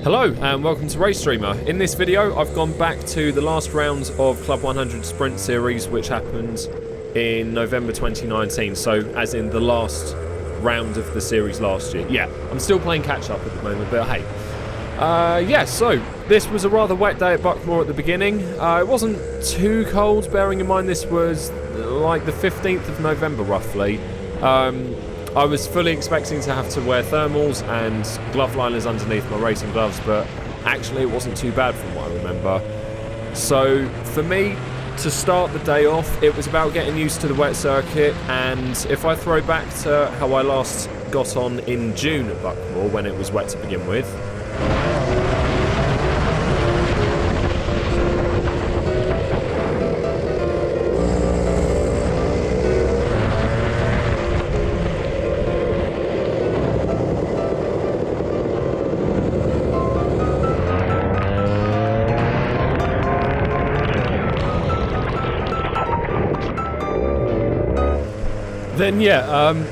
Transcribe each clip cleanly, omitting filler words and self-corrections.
Hello and welcome to Race Streamer. In this video I've gone back to the last round of Club 100 Sprint Series, which happened in November 2019, so as in the last round of the series last year. Yeah, I'm still playing catch up at the moment, but hey. So this was a rather wet day at Buckmore at the beginning. It wasn't too cold, bearing in mind this was like the 15th of November roughly. I was fully expecting to have to wear thermals and glove liners underneath my racing gloves, but actually it wasn't too bad from what I remember. So for me, to start the day off, it was about getting used to the wet circuit, and if I throw back to how I last got on in June at Buckmore when it was wet to begin with, then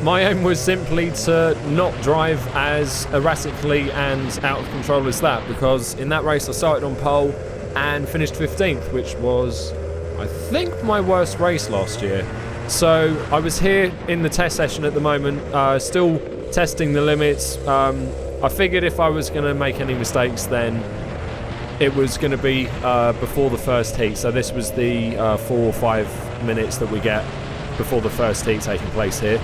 my aim was simply to not drive as erratically and out of control as that, because in that race I started on pole and finished 15th, which was, I think, my worst race last year. So I was here in the test session at the moment, still testing the limits. I figured if I was going to make any mistakes, then it was going to be before the first heat. So this was the 4 or 5 minutes that we get before the first heat taking place here.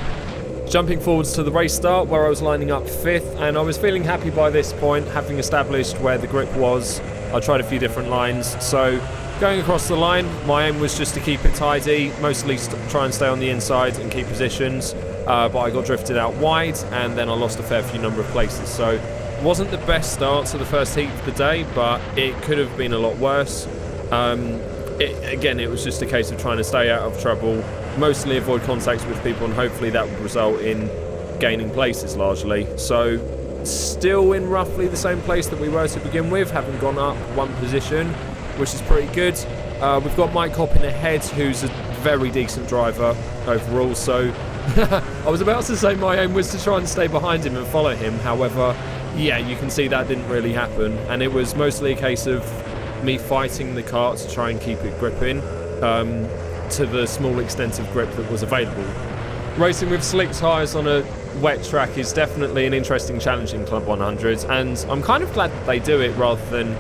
Jumping forwards to the race start, where I was lining up 5th, and I was feeling happy by this point, having established where the grip was. I tried a few different lines, so going across the line, my aim was just to keep it tidy, mostly try and stay on the inside and keep positions, but I got drifted out wide, and then I lost a fair few number of places. So it wasn't the best start to the first heat of the day, but it could have been a lot worse. Again, it was just a case of trying to stay out of trouble, mostly avoid contacts with people, and hopefully that would result in gaining places largely. So still in roughly the same place that we were to begin with, having gone up 1 position, which is pretty good. We've got Mike Hopping ahead, who's a very decent driver overall, so I was about to say my aim was to try and stay behind him and follow him. However, yeah, you can see that didn't really happen, and it was mostly a case of me fighting the kart to try and keep it gripping to the small extent of grip that was available. Racing with slick tyres on a wet track is definitely an interesting challenge in Club 100, and I'm kind of glad that they do it rather than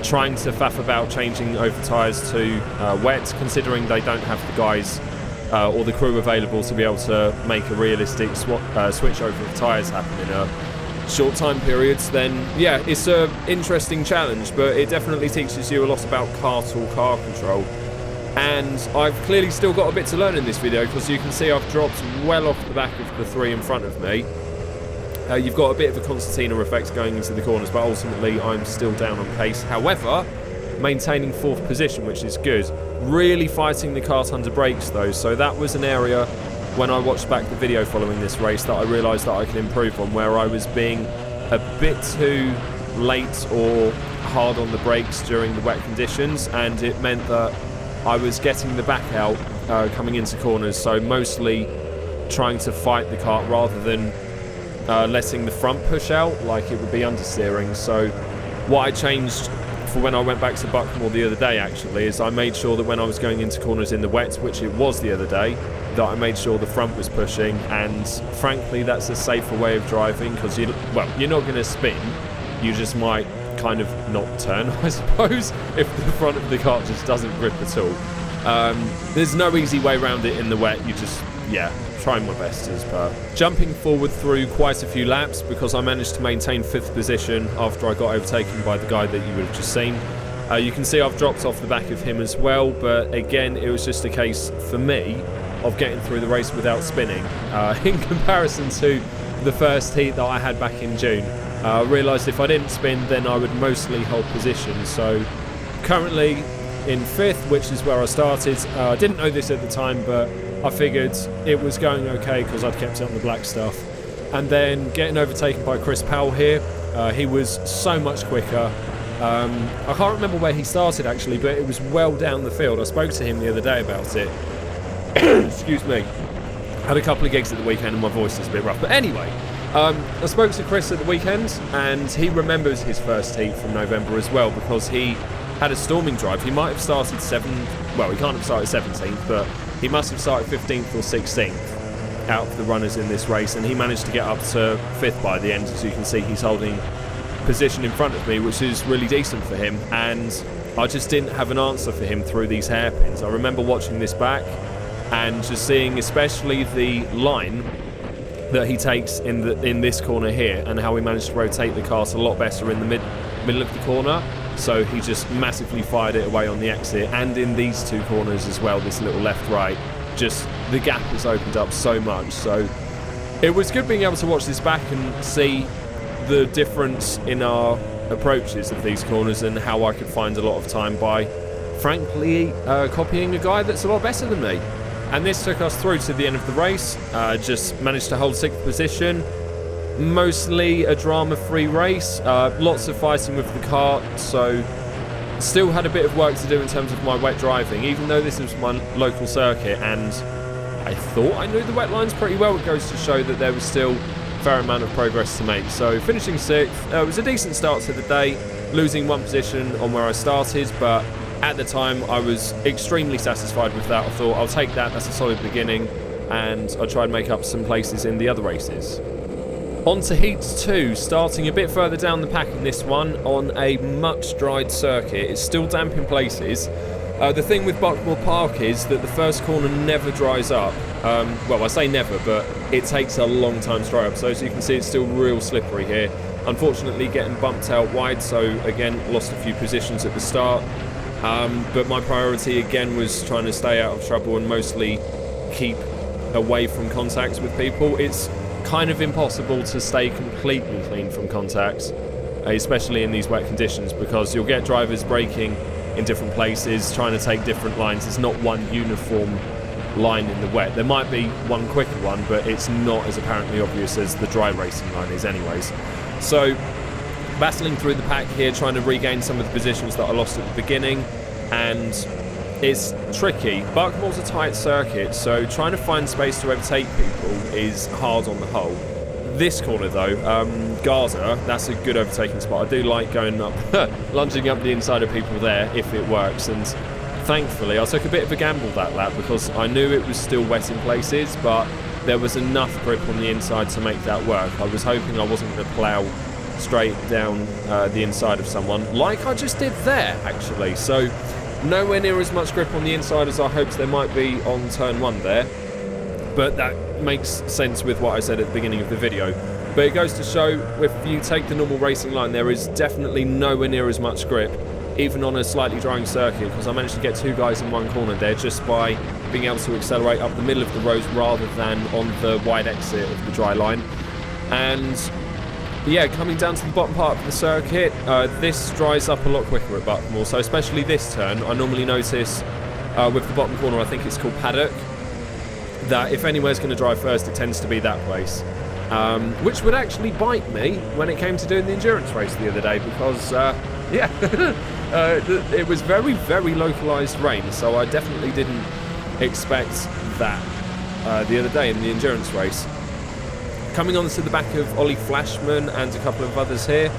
trying to faff about changing over tyres to wet, considering they don't have the guys or the crew available to be able to make a realistic switch over of tyres happen in a short time periods. Then yeah, it's an interesting challenge, but it definitely teaches you a lot about kart or car control. And I've clearly still got a bit to learn in this video, because you can see I've dropped well off the back of the 3 in front of me. You've got a bit of a concertina effect going into the corners, but ultimately I'm still down on pace. However, maintaining 4th position, which is good. Really fighting the kart under brakes though, so that was an area when I watched back the video following this race that I realised that I could improve on, where I was being a bit too late or hard on the brakes during the wet conditions, and it meant that I was getting the back out coming into corners, so mostly trying to fight the kart rather than letting the front push out like it would be understeering. So what I changed for when I went back to Buckmore the other day actually is I made sure that when I was going into corners in the wet, which it was the other day, that I made sure the front was pushing, and frankly that's a safer way of driving, because you're not going to spin, you just might kind of not turn, I suppose, if the front of the kart just doesn't grip at all. There's no easy way around it in the wet, you just, trying my best as per. Jumping forward through quite a few laps, because I managed to maintain 5th position after I got overtaken by the guy that you would have just seen. You can see I've dropped off the back of him as well, but again it was just a case for me of getting through the race without spinning, in comparison to the first heat that I had back in June. I realised if I didn't spin, then I would mostly hold position. So currently in 5th, which is where I started. I didn't know this at the time, but I figured it was going okay because I'd kept it on the black stuff. And then getting overtaken by Chris Powell here. He was so much quicker. I can't remember where he started actually, but it was well down the field. I spoke to him the other day about it. Excuse me. Had a couple of gigs at the weekend and my voice is a bit rough. But anyway, I spoke to Chris at the weekend, and he remembers his first heat from November as well, because he had a storming drive. He might have started he can't have started 17th, but he must have started 15th or 16th out of the runners in this race, and he managed to get up to 5th by the end. As you can see, he's holding position in front of me, which is really decent for him, and I just didn't have an answer for him through these hairpins. I remember watching this back and just seeing especially the line that he takes in this corner here, and how he managed to rotate the cart a lot better in the middle of the corner. So he just massively fired it away on the exit, and in these two corners as well, this little left-right, just the gap has opened up so much. So it was good being able to watch this back and see the difference in our approaches of these corners, and how I could find a lot of time by, frankly, copying a guy that's a lot better than me. And this took us through to the end of the race. Just managed to hold 6th position. Mostly a drama-free race. Lots of fighting with the cart, so still had a bit of work to do in terms of my wet driving, even though this was my local circuit and I thought I knew the wet lines pretty well. It goes to show that there was still a fair amount of progress to make. So finishing 6th, it was a decent start to the day, losing 1 position on where I started, but at the time I was extremely satisfied with that. I thought, I'll take that, that's a solid beginning, and I'll try and make up some places in the other races. On to Heats 2, starting a bit further down the pack in this one on a much dried circuit. It's still damp in places. The thing with Buckmore Park is that the first corner never dries up. Well, I say never, but it takes a long time to dry up. So as you can see, it's still real slippery here. Unfortunately, getting bumped out wide, so again, lost a few positions at the start. But my priority again was trying to stay out of trouble and mostly keep away from contacts with people. It's kind of impossible to stay completely clean from contacts, especially in these wet conditions, because you'll get drivers braking in different places, trying to take different lines. It's not one uniform line in the wet. There might be one quicker one, but it's not as apparently obvious as the dry racing line is anyways. So battling through the pack here, trying to regain some of the positions that I lost at the beginning, and it's tricky. Buckmore's a tight circuit, so trying to find space to overtake people is hard on the whole. This corner though, Gaza, that's a good overtaking spot. I do like going up, lunging up the inside of people there if it works, and thankfully I took a bit of a gamble that lap because I knew it was still wet in places, but there was enough grip on the inside to make that work. I was hoping I wasn't going to plough straight down the inside of someone, like I just did there actually. So nowhere near as much grip on the inside as I hoped there might be on turn 1 there, but that makes sense with what I said at the beginning of the video. But it goes to show, if you take the normal racing line, there is definitely nowhere near as much grip, even on a slightly drying circuit, because I managed to get 2 guys in one corner there just by being able to accelerate up the middle of the road rather than on the wide exit of the dry line. And yeah, coming down to the bottom part of the circuit, this dries up a lot quicker at Buckmore, so especially this turn, I normally notice with the bottom corner, I think it's called Paddock, that if anywhere's going to dry first, it tends to be that place. Which would actually bite me when it came to doing the endurance race the other day, because, yeah, it was very, very localised rain, so I definitely didn't expect that the other day in the endurance race. Coming on to the back of Ollie Flashman and a couple of others here,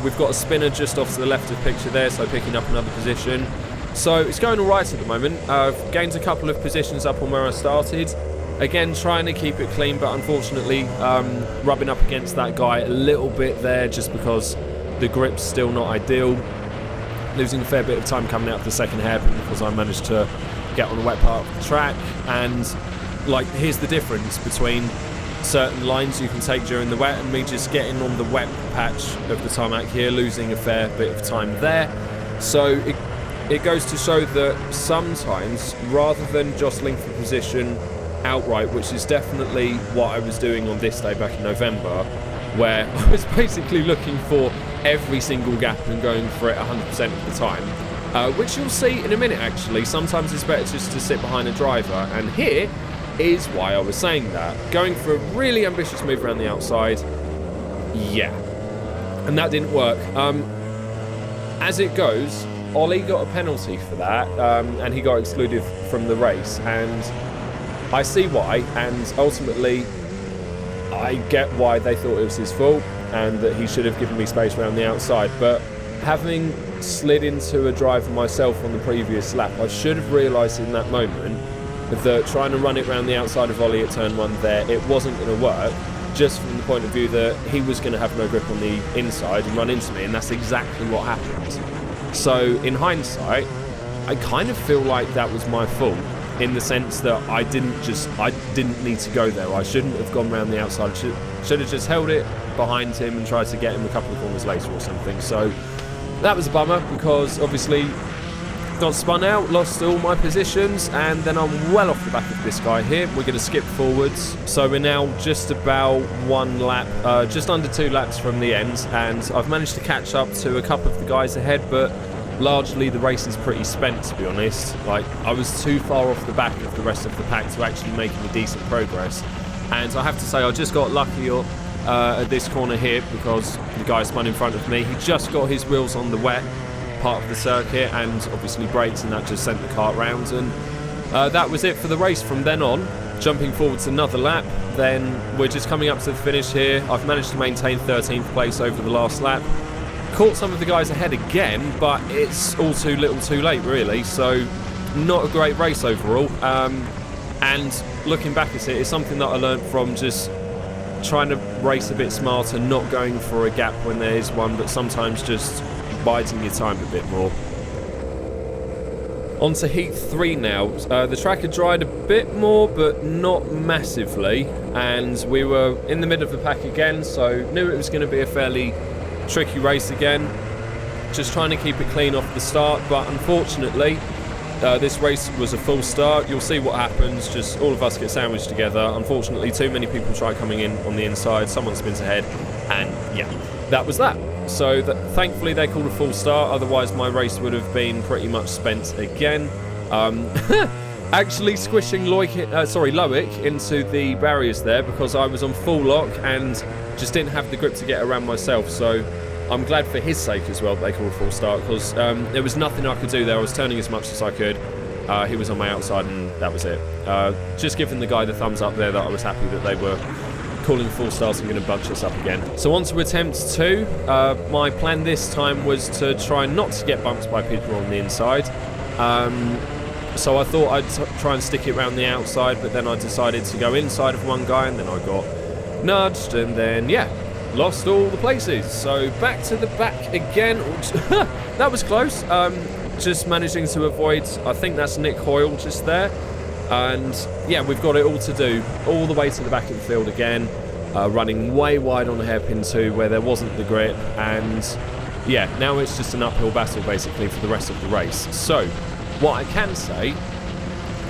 we've got a spinner just off to the left of picture there, so picking up another position. So it's going all right at the moment. I've gained a couple of positions up on where I started. Again, trying to keep it clean, but unfortunately rubbing up against that guy a little bit there just because the grip's still not ideal. Losing a fair bit of time coming out of the second hairpin because I managed to get on the wet part of the track. And like, here's the difference between certain lines you can take during the wet and me just getting on the wet patch of the tarmac here, losing a fair bit of time there. So it goes to show that sometimes, rather than jostling for position outright, which is definitely what I was doing on this day back in November, where I was basically looking for every single gap and going for it 100% of the time, which you'll see in a minute actually. Sometimes it's better just to sit behind a driver, and here is why I was saying that. Going for a really ambitious move around the outside, yeah, and that didn't work. As it goes, Ollie got a penalty for that, and he got excluded from the race, and I see why, and ultimately I get why they thought it was his fault and that he should have given me space around the outside, but having slid into a driver myself on the previous lap, I should have realised in that moment that trying to run it around the outside of Ollie at turn 1 there, it wasn't going to work, just from the point of view that he was going to have no grip on the inside and run into me, and that's exactly what happened. So in hindsight, I kind of feel like that was my fault, in the sense that I didn't need to go there. I shouldn't have gone around the outside. Should have just held it behind him and tried to get him a couple of corners later or something. So that was a bummer, because obviously got spun out, lost all my positions, and then I'm well off the back of this guy here. We're going to skip forwards. So we're now just about 1 lap, just under 2 laps from the end, and I've managed to catch up to a couple of the guys ahead, but largely the race is pretty spent, to be honest. Like, I was too far off the back of the rest of the pack to actually make any decent progress. And I have to say, I just got lucky at this corner here, because the guy spun in front of me. He just got his wheels on the wet part of the circuit and obviously brakes, and that just sent the kart round. And that was it for the race from then on. Jumping forwards another lap, then we're just coming up to the finish here. I've managed to maintain 13th place over the last lap. Caught some of the guys ahead again, but it's all too little too late, really. So not a great race overall. And looking back at it, it's something that I learned from just trying to race a bit smarter, not going for a gap when there is one, but sometimes just biding your time a bit more. On to heat 3 now. The track had dried a bit more, but not massively, and we were in the middle of the pack again, so knew it was going to be a fairly tricky race again. Just trying to keep it clean off the start, but unfortunately this race was a full start. You'll see what happens, just all of us get sandwiched together. Unfortunately, too many people try coming in on the inside, someone spins ahead, and yeah, that was that. So thankfully they called a full start, otherwise my race would have been pretty much spent again. Actually squishing Loic into the barriers there, because I was on full lock and just didn't have the grip to get around myself. So I'm glad for his sake as well that they called a full start, because there was nothing I could do there. I was turning as much as I could. He was on my outside, and that was it. Just giving the guy the thumbs up there that I was happy that they were calling full starts and going to bunch us up again. So on to attempt 2. My plan this time was to try not to get bumped by people on the inside. So I thought I'd try and stick it around the outside, but then I decided to go inside of one guy, and then I got nudged, and then yeah, lost all the places. So back to the back again. That was close. Just managing to avoid, I think that's Nick Hoyle just there. And yeah, we've got it all to do, all the way to the back of the field again, running way wide on hairpin 2 where there wasn't the grip, and yeah, now it's just an uphill battle basically for the rest of the race. So what I can say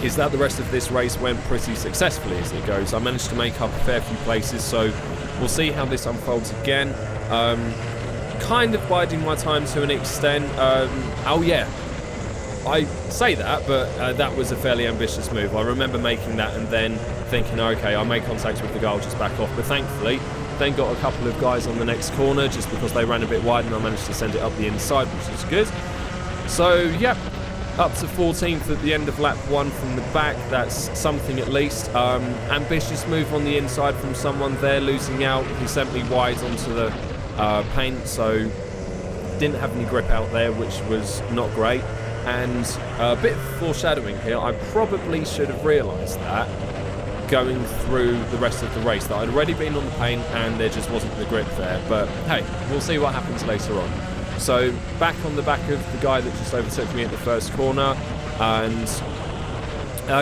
is that the rest of this race went pretty successfully as it goes. I managed to make up a fair few places, so we'll see how this unfolds again. Kind of biding my time to an extent. Oh yeah, I say that, but that was a fairly ambitious move. I remember making that and then thinking, okay, I made contact with the guy, I'll just back off. But thankfully, then got a couple of guys on the next corner just because they ran a bit wide, and I managed to send it up the inside, which is good. So, yeah, up to 14th at the end of lap 1 from the back. That's something at least. Ambitious move on the inside from someone there, losing out. He sent me wide onto the paint, so didn't have any grip out there, which was not great. And a bit of foreshadowing here, I probably should have realised that going through the rest of the race, that I'd already been on the paint and there just wasn't the grip there. But hey, we'll see what happens later on. So back on the back of the guy that just overtook me at the first corner, and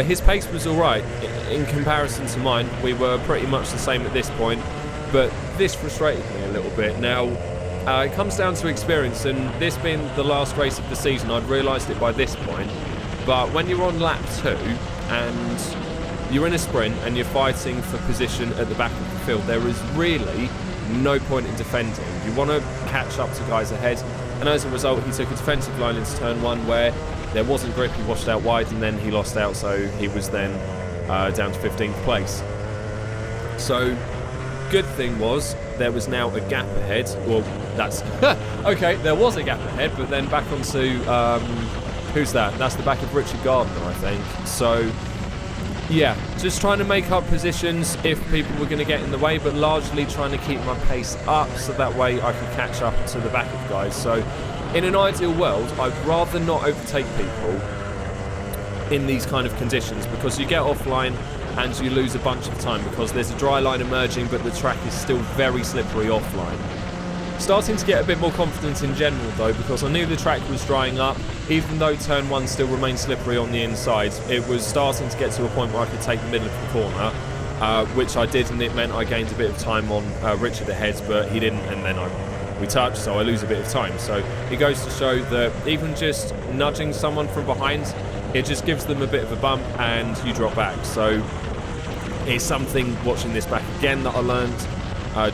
his pace was alright in comparison to mine. We were pretty much the same at this point, but this frustrated me a little bit. Now, it comes down to experience, and this being the last race of the season, I'd realised it by this point, but when you're on lap 2 and you're in a sprint and you're fighting for position at the back of the field, there is really no point in defending. You want to catch up to guys ahead, and as a result he took a defensive line into turn 1 where there wasn't grip. He washed out wide and then he lost out, so he was then down to 15th place. So good thing was there was now a gap ahead. Well, that's okay, there was a gap ahead, but then back onto who's that? That's the back of Richard Gardner, I think. So Yeah, just trying to make up positions if people were going to get in the way, but largely trying to keep my pace up so that way I could catch up to the back of guys. So in an ideal world, I'd rather not overtake people in these kind of conditions, because you get offline and you lose a bunch of time because there's a dry line emerging, but the track is still very slippery offline. Starting to get a bit more confidence in general though, because I knew the track was drying up. Even though turn 1 still remained slippery on the inside, it was starting to get to a point where I could take the middle of the corner, which I did, and it meant I gained a bit of time on Richard ahead, but he didn't, and then we touched, so I lose a bit of time. So it goes to show that even just nudging someone from behind, it just gives them a bit of a bump and you drop back. So it's something, watching this back again, that I learned.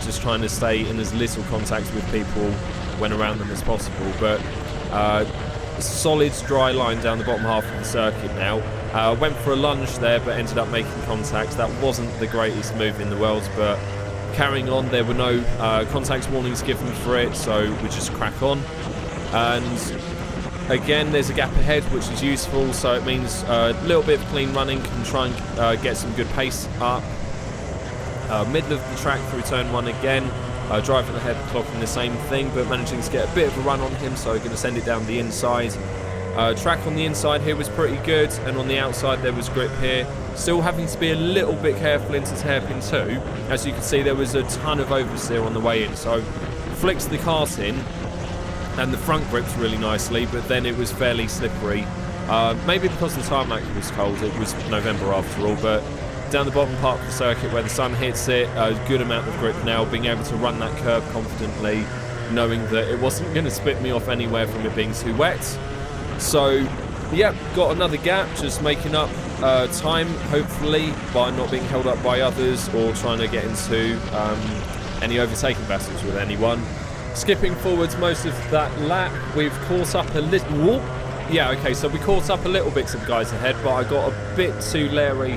Just trying to stay in as little contact with people when around them as possible. But solid dry line down the bottom half of the circuit now. Went for a lunge there, but ended up making contact. That wasn't the greatest move in the world, but carrying on, there were no contact warnings given for it, so we just crack on. And again, there's a gap ahead, which is useful, so it means a little bit of clean running, can try and get some good pace up. Middle of the track through turn 1 again, driving ahead, clocking the same thing, but managing to get a bit of a run on him, so going to send it down the inside. Track on the inside here was pretty good, and on the outside there was grip here. Still having to be a little bit careful into hairpin 2. As you can see, there was a ton of oversteer on the way in, so flicks the cart in, and the front gripped really nicely, but then it was fairly slippery. Maybe because the tarmac was cold, it was November after all, but down the bottom part of the circuit where the sun hits it, a good amount of grip now, being able to run that curve confidently, knowing that it wasn't going to spit me off anywhere from it being too wet. So, yeah, got another gap, just making up time, hopefully, by not being held up by others or trying to get into any overtaking battles with anyone. Skipping forwards most of that lap, we've caught up a little... Yeah, okay, so we caught up a little bits of guys ahead, but I got a bit too leery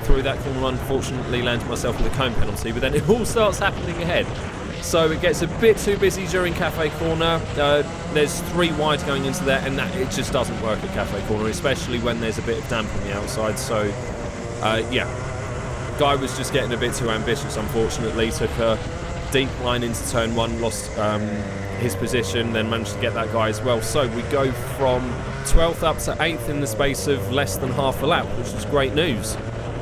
through that corner, unfortunately landed myself with a cone penalty, but then it all starts happening ahead. So it gets a bit too busy during Cafe Corner. There's 3 wide going into there, and that it just doesn't work at Cafe Corner, especially when there's a bit of damp on the outside. So, yeah, guy was just getting a bit too ambitious, unfortunately. Took a deep line into turn 1, lost his position, then managed to get that guy as well. So we go from 12th up to 8th in the space of less than half a lap, which is great news.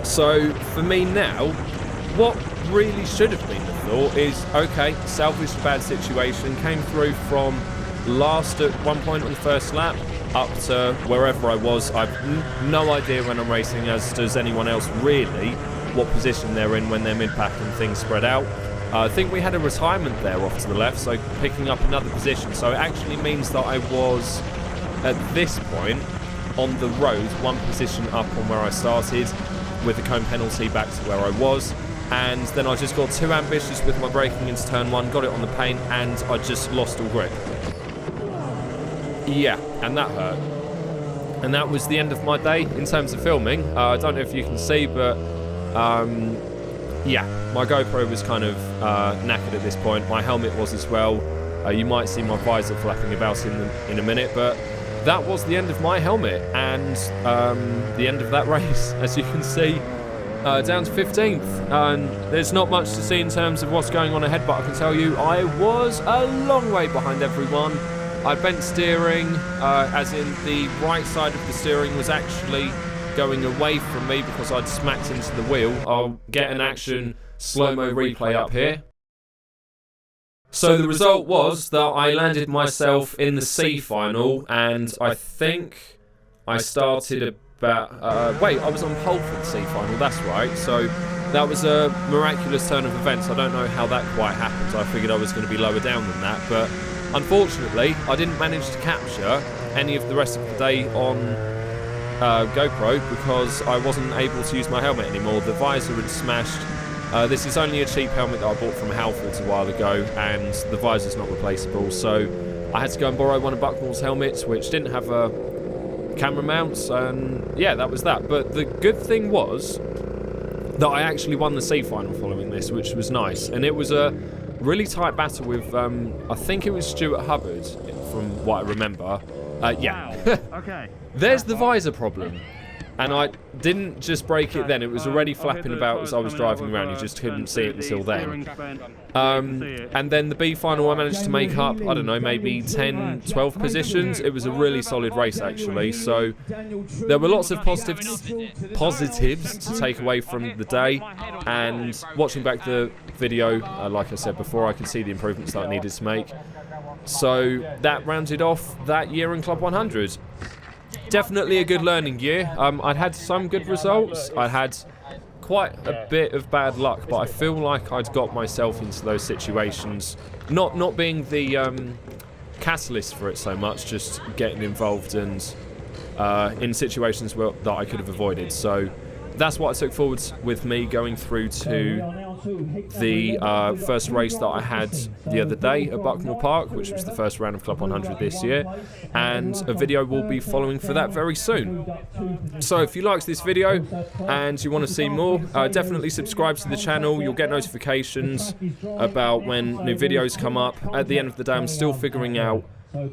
So for me now, what really should have been the thought is, okay, salvaged a bad situation, came through from last at one point on the first lap up to wherever I was. I've no idea when I'm racing, as does anyone else really, what position they're in when they're mid-pack and things spread out. I think we had a retirement there off to the left, so picking up another position. So it actually means that I was, at this point, on the road, one position up on where I started, with the cone penalty back to where I was, and then I just got too ambitious with my braking into turn 1, got it on the paint, and I just lost all grip. Yeah, and that hurt. And that was the end of my day in terms of filming. I don't know if you can see, but yeah, my GoPro was kind of knackered at this point. My helmet was as well. You might see my visor flapping about in a minute, but that was the end of my helmet and the end of that race, as you can see, down to 15th. And there's not much to see in terms of what's going on ahead, but I can tell you I was a long way behind everyone. I bent steering, as in the right side of the steering was actually going away from me because I'd smacked into the wheel. I'll get an action slow-mo replay up here. So the result was that I landed myself in the C final, and I think I started about... wait, I was on pole for the C final, that's right. So that was a miraculous turn of events. I don't know how that quite happened. I figured I was going to be lower down than that, but unfortunately, I didn't manage to capture any of the rest of the day on GoPro because I wasn't able to use my helmet anymore. The visor had smashed. This is only a cheap helmet that I bought from Halfords a while ago, and the visor's not replaceable, so I had to go and borrow one of Buckmore's helmets, which didn't have a camera mount, and yeah, that was that. But the good thing was that I actually won the C final following this, which was nice, and it was a really tight battle with, I think it was Stuart Hubbard, from what I remember. Yeah. Wow. Okay. There's the visor problem. And I didn't just break it then, it was already flapping about as I was driving around, you just couldn't see it until then. And then the B final I managed to make up, I don't know, maybe 10, 12 positions. It was a really solid race actually, so there were lots of positives to take away from the day, and watching back the video, like I said before, I could see the improvements that I needed to make. So that rounded off that year in Club 100. Definitely a good learning year. I'd had some good results. I had quite a bit of bad luck, but I feel like I'd got myself into those situations. Not being the catalyst for it so much, just getting involved and in situations that I could have avoided. So that's what I took forward with me going through to the first race that I had the other day at Buckmore Park, which was the first round of Club 100 this year, and a video will be following for that very soon. So if you liked this video and you want to see more, definitely subscribe to the channel. You'll get notifications about when new videos come up. At the end of the day, I'm still figuring out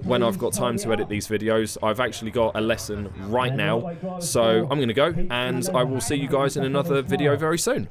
when I've got time to edit these videos. I've actually got a lesson right now, so I'm going to go, and I will see you guys in another video very soon.